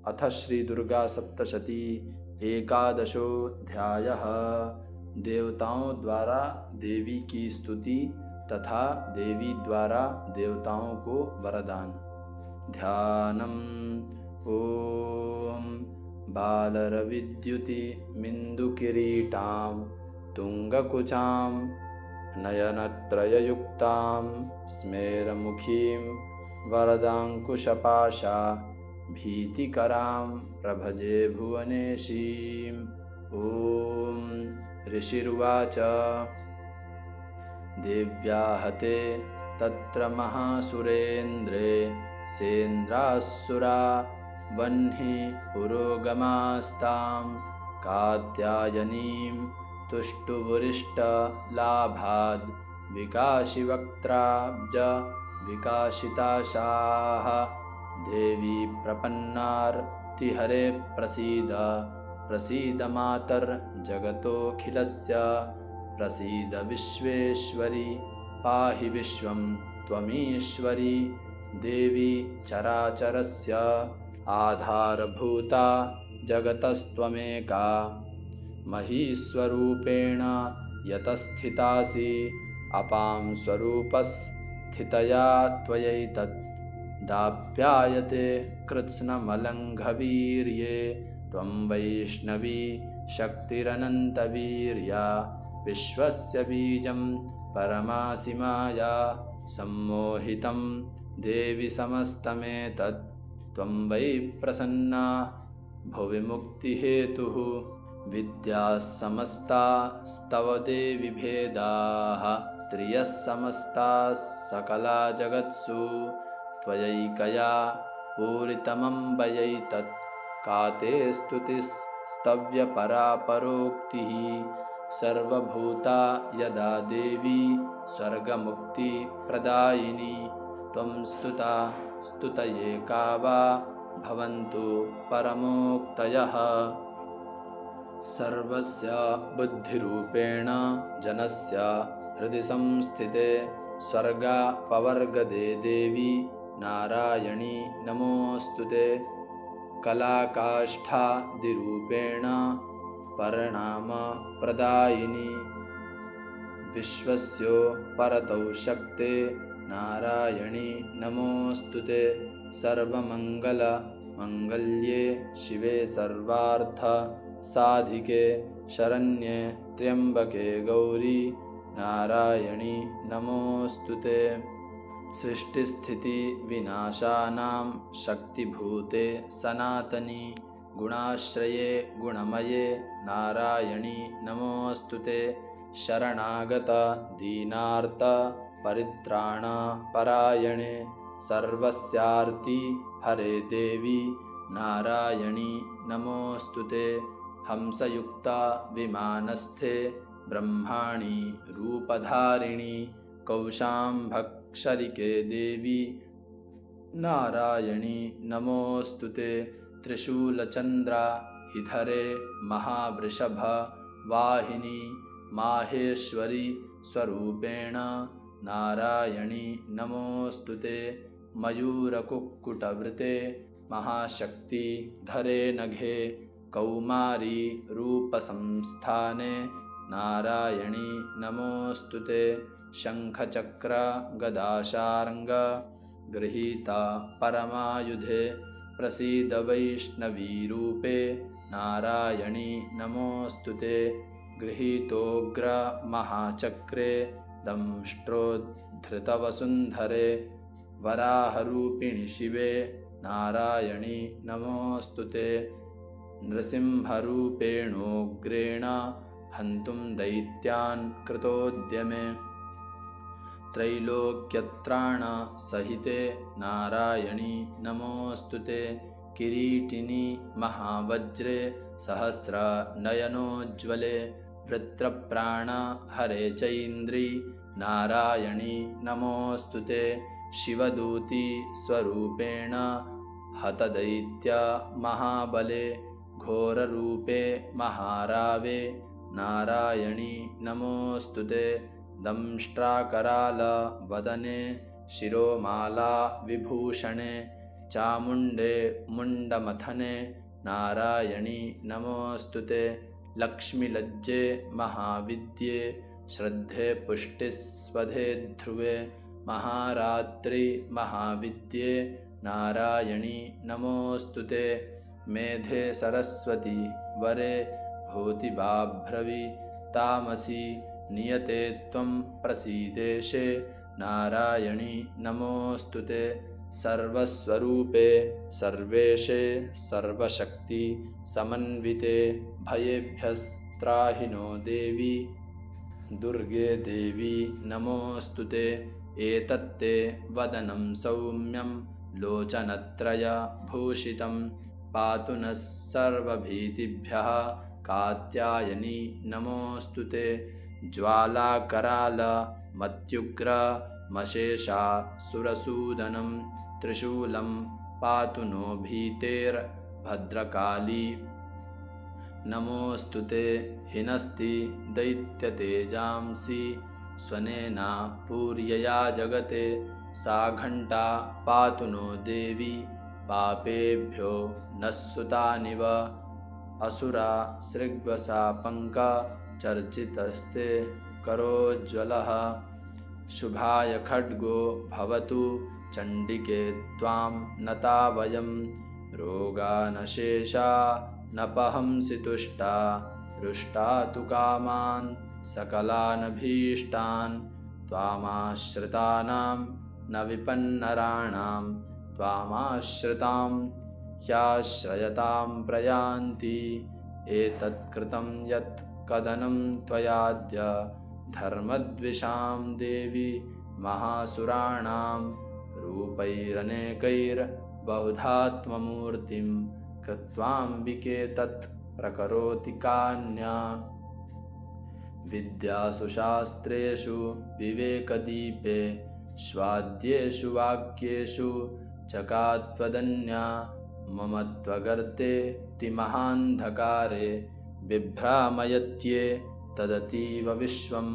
अथ श्रीदुर्गा सप्तशती एकादशोऽध्यायः। देवताओं द्वारा देवी की स्तुति तथा देवी द्वारा देवताओं को वरदान। ध्यानम्। ओम बालरविद्युतिमिन्दुकिरीटां तुङ्गकुचां नयनत्रययुक्तां स्मेरमुखीं वरदाङ्कुशपाशा भीतिकरां प्रभजे भुवनेशीम्। ॐ ऋषिरुवाच देव्या हते तत्र महासुरेन्द्रे सेन्द्रासुरा वह्नि पुरोगमास्तां कात्यायनीं तुष्टुवुरिष्टलाभाद् विकाशिवक्त्राब्ज विकाशिताशाः। देवी प्रपन्नार्तिहरे प्रसीद प्रसीद मातर्जगतोऽखिलस्य प्रसीद विश्वेश्वरी पाहि विश्वं त्वमीश्वरी देवी चराचरस्य आधारभूता जगतस्त्वमेका महीस्वरूपेण यतस्थितासि अपां स्वरूपस्थितया त्वयैतत् दाप्यायते कृत्स्नमलङ्घवीर्ये त्वं वैष्णवी शक्तिरनन्तवीर्या विश्वस्य बीजं परमासि माया सम्मोहितं देवि समस्तमेतत् त्वं वै प्रसन्ना भुवि मुक्तिहेतुः विद्याः समस्तास्तव देवि भेदाः स्त्रियः समस्ताः सकला जगत्सु त्वयैकया पूरितमम्बयैतत् का ते स्तुतिस्तव्यपरा परोक्तिः सर्वभूता यदा देवी स्वर्गमुक्तिप्रदायिनी त्वं स्तुता स्तुतये का वा भवन्तु परमोक्तयः। सर्वस्य बुद्धिरूपेण जनस्य हृदि संस्थिते स्वर्गापवर्गदे देवी नारायणी नमोऽस्तुते कलाकाष्ठादिरूपेण परिणामप्रदायिनी विश्वस्योपरतौ शक्ते नारायणी नमोऽस्तुते सर्वमङ्गलमङ्गल्ये शिवे सर्वार्थसाधिके शरण्ये त्र्यम्बके गौरी नारायणी नमोऽस्तुते सृष्टिस्थितिविनाशानां शक्तिभूते सनातनी गुणाश्रये गुणमये नारायणी नमोऽस्तुते शरणागत दीनार्त परित्राणपरायणे सर्वस्यार्ति हरे देवी नारायणी नमोऽस्तुते हंसयुक्ता विमानस्थे ब्रह्माणि रूपधारिणी कौशाम्भक्षरिके देवी नारायणी नमोऽस्तुते त्रिशूलचन्द्रा हिधरे महावृषभ वाहिनी माहेश्वरी स्वरूपेण नारायणी नमोऽस्तुते मयूरकुक्कुटवृते महाशक्ति धरे नघे कौमारी रूपसंस्थाने नारायणी नमोऽस्तुते शङ्खचक्र गदाशार्ङ्ग गृहीता परमायुधे प्रसीद वैष्णवीरूपे नारायणी नमोऽस्तुते गृहीतोग्र महाचक्रे दंष्ट्रोद्धृतवसुन्धरे वराहरूपिणि शिवे नारायणी नमोऽस्तुते नृसिंहरूपेणोग्रेण हन्तुं दैत्यान् कृतोद्यमे त्रैलोक्यत्राणसहिते नारायणी नमोऽस्तुते किरीटिनि महावज्रे सहस्रनयनोज्ज्वले वृत्रप्राणहरे चैन्द्री नारायणी नमोऽस्तुते शिवदूती स्वरूपेण हतदैत्य महाबले घोररूपे महारावे नारायणी नमोऽस्तुते दंष्ट्राकरालवदने शिरोमाला विभूषणे चामुण्डे मुण्डमथने नारायणी नमोऽस्तुते लक्ष्मीलज्जे महाविद्ये श्रद्धे पुष्टिस्वधे ध्रुवे महारात्रि महाविद्ये नारायणी नमोऽस्तुते मेधे सरस्वती वरे भूतिबाभ्रवि तामसी नियते त्वं प्रसीदेशे नारायणी नमोऽस्तुते सर्वस्वरूपे सर्वेशे सर्वशक्ति समन्विते भयेभ्यस्त्राहि नो देवी दुर्गे देवी नमोऽस्तुते एतत्ते वदनं सौम्यं लोचनत्रयभूषितं पातु नः सर्वभीतिभ्यः कात्यायनी नमोऽस्तुते ज्वालाकरालमत्युग्रमशेषासुरसूदनं त्रिशूलं पातु नो भीतेर्भद्रकाली नमोऽस्तुते हिनस्ति दैत्यतेजांसि स्वनेना पूर्यया जगते सा घण्टा पातु नो देवी पापेभ्यो नः सुतानिव असुरा सृग्वशापङ्का चर्चितस्ते करोज्ज्वलः शुभाय खड्गो भवतु चण्डिके त्वां नता वयं रोगानशेषा नपहंसि तुष्टा रुष्टा तु कामान् सकलानभीष्टान् त्वामाश्रितानां न विपन्नराणां त्वामाश्रितां ह्याश्रयतां प्रयान्ति एतत्कृतं यत् कदनं त्वयाद्य धर्मद्विषां देवी महासुराणां रूपैरनेकैर्बहुधात्ममूर्तिं कृत्वाम्बिके तत् प्रकरोति कान्या विद्यासु शास्त्रेषु विवेकदीपे स्वाद्येषु वाक्येषु चकात्वदन्या मम त्वगर्ते तिमहान्धकारे बिभ्रामयत्ये तदतीव विश्वं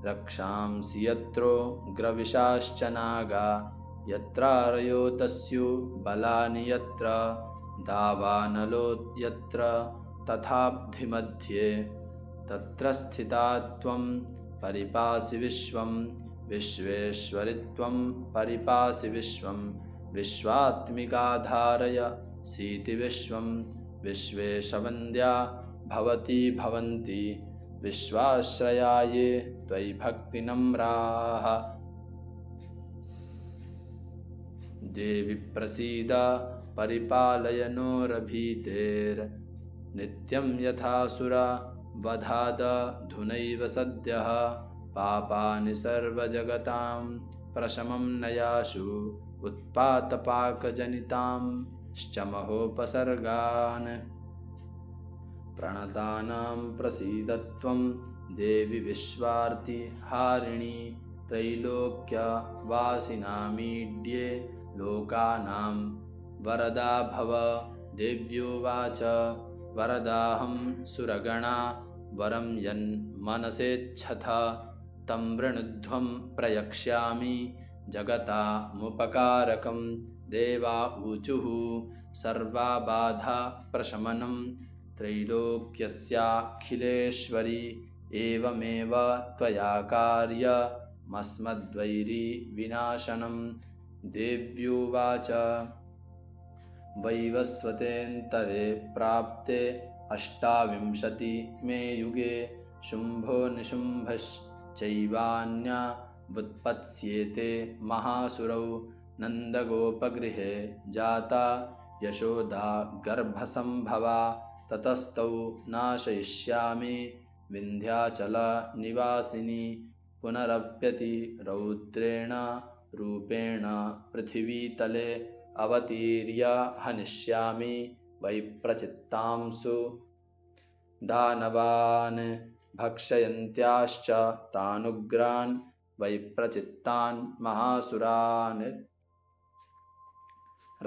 रक्षांसि यत्रोग्रविशाश्च नागा यत्रारयो तस्यु बलानि यत्र दावानलो यत्र तथाब्धिमध्ये तत्र स्थिता त्वं परिपासि विश्वं विश्वेश्वरि त्वं परिपासि विश्वं विश्वात्मिकाधारय सीति विश्वं विश्वेशवन्द्या भवती भवन्ति विश्वाश्रया ये त्वयि भक्तिनम्राः देवि प्रसीद परिपालय नोरभीतेर्नित्यं यथासुरा वधादधुनैव सद्यः पापानि सर्वजगतां प्रशमं नयाशु उत्पातपाकजनितां श्चमहोपसर्गान् प्रणतानां प्रसीद त्वं देवि विश्वार्तिहारिणी त्रैलोक्यवासिनामीड्ये लोकानां वरदा भव देव्योवाच वरदाहं सुरगणा वरं यन्मनसेच्छथ तं वृणुध्वं प्रयक्ष्यामि जगतामुपकारकं देवा ऊचुः सर्वा बाधा प्रशमनं त्रैलोक्यस्याखिलेश्वरी एवमेव त्वया कार्यमस्मद्वैरी विनाशनं देव्युवाच वैवस्वतेऽन्तरे प्राप्ते 28 युगे शुम्भो निशुम्भश्चैवान्या व्युत्पत्स्येते महासुरौ नन्दगोपगृहे जाता यशोदा गर्भसम्भवा ततस्तौ नाशयिष्यामि विन्ध्याचलनिवासिनी पुनरप्यति रौद्रेण रूपेण पृथिवीतले अवतीर्य हनिष्यामि वैप्रचित्तांसु दानवान् भक्षयन्त्याश्च तानुग्रान् वैप्रचित्तान् महासुरान्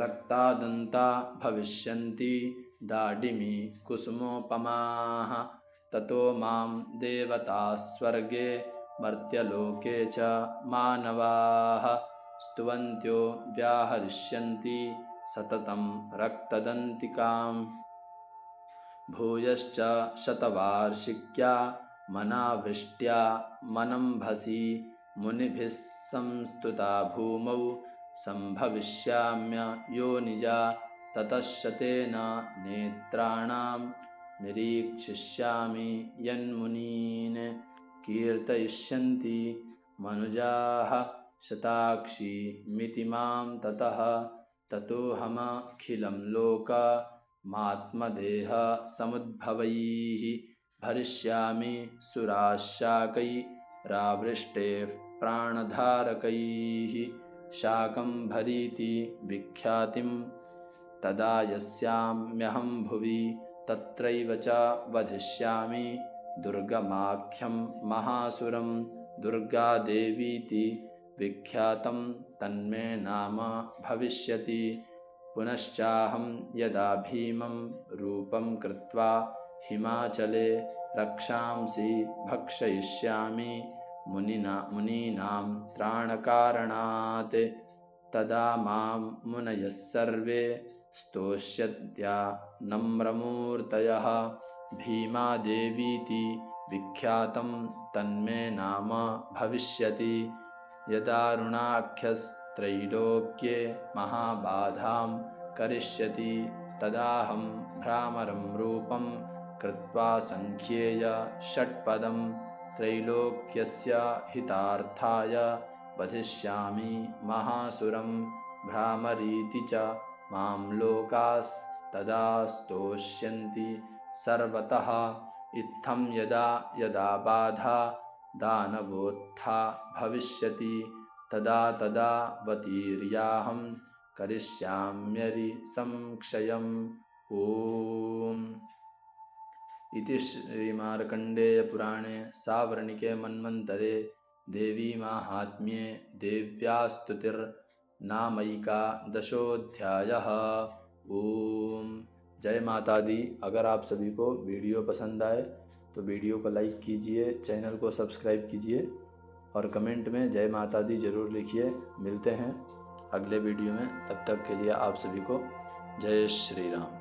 रक्तादन्ता भविष्यन्ति दाडिमी कुसुमोपमाः ततो मां देवताः स्वर्गे मर्त्यलोके च मानवाः स्तुवन्त्यो व्याहरिष्यन्ति सततं रक्तदन्तिकाम् भूयश्च शतवार्षिक्या मनावृष्ट्या मनंभसि मुनिभिः संस्तुता भूमौ संभविष्याम्य योनिजा ततश्शतेन नेत्राणां निरीक्षिष्यामि यन्मुनीन् कीर्तयिष्यन्ति मनुजाः शताक्षी मिति मां ततः ततोऽहमखिलं लोकमात्मदेह समुद्भवैः भरिष्यामि सुराशाकैरावृष्टेः प्राणधारकैः शाकम्भरीति विख्यातिं तदा यस्याम्यहं भुवि तत्रैव च वधिष्यामि दुर्गमाख्यं महासुरं दुर्गादेवीति विख्यातं तन्मे नाम भविष्यति पुनश्चाहं यदा भीमं रूपं कृत्वा हिमाचले रक्षांसि भक्षयिष्यामि मुनीनां त्राणकारणात् तदा मां मुनयः सर्वे स्तोष्यन्त्या नम्रमूर्तयः भीमादेवीति विख्यातं तन्मे नाम भविष्यति यदारुणाख्यस्त्रैलोक्ये महाबाधां करिष्यति तदाहं भ्रामरं रूपं कृत्वा संख्येय षट्पदं त्रैलोक्यस्य हितार्थाय वधिष्यामि महासुरं भ्रामरीति च मां लोकास्तदा स्तोष्यन्ति सर्वतः इत्थं यदा यदा बाधा दानवोत्था भविष्यति तदा तदा वतीर्याहं करिष्याम्यरिसंक्षयम् ओम। इति श्रीमार्कण्डेयपुराणे सावर्णिके मन्वन्तरे देवीमाहात्म्ये देव्यास्तुतिर्नामैकादशोऽध्यायः। ओम जय माता दी। अगर आप सभी को वीडियो पसंद आए तो वीडियो को लाइक कीजिए, चैनल को सब्सक्राइब कीजिए और कमेंट में जय माता दी ज़रूर लिखिए। मिलते हैं अगले वीडियो में, तब तक के लिए आप सभी को जय श्री राम।